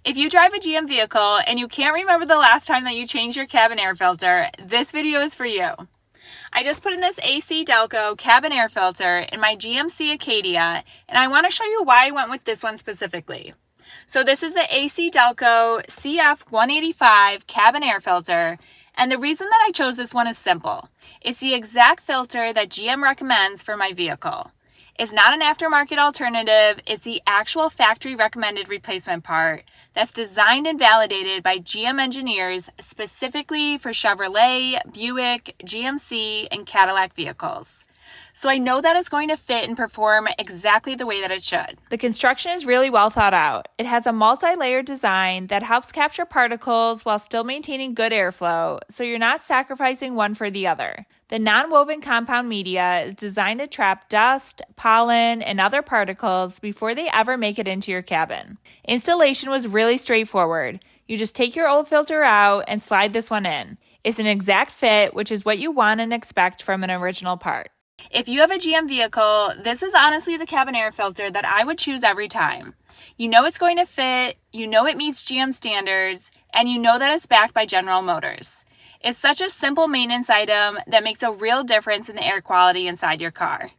If you drive a GM vehicle and you can't remember the last time that you changed your cabin air filter, this video is for you. I just put in this ACDelco cabin air filter in my GMC Acadia, and I want to show you why I went with this one specifically. So this is the ACDelco CF185 cabin air filter, and the reason that I chose this one is simple. It's the exact filter that GM recommends for my vehicle. It's not an aftermarket alternative, it's the actual factory recommended replacement part that's designed and validated by GM engineers specifically for Chevrolet, Buick, GMC, and Cadillac vehicles. So I know that it's going to fit and perform exactly the way that it should. The construction is really well thought out. It has a multi-layered design that helps capture particles while still maintaining good airflow, so you're not sacrificing one for the other. The non-woven compound media is designed to trap dust, pollen, and other particles before they ever make it into your cabin. Installation was really straightforward. You just take your old filter out and slide this one in. It's an exact fit, which is what you want and expect from an original part. If you have a GM vehicle, this is honestly the cabin air filter that I would choose every time. You know it's going to fit, you know it meets GM standards, and you know that it's backed by General Motors. It's such a simple maintenance item that makes a real difference in the air quality inside your car.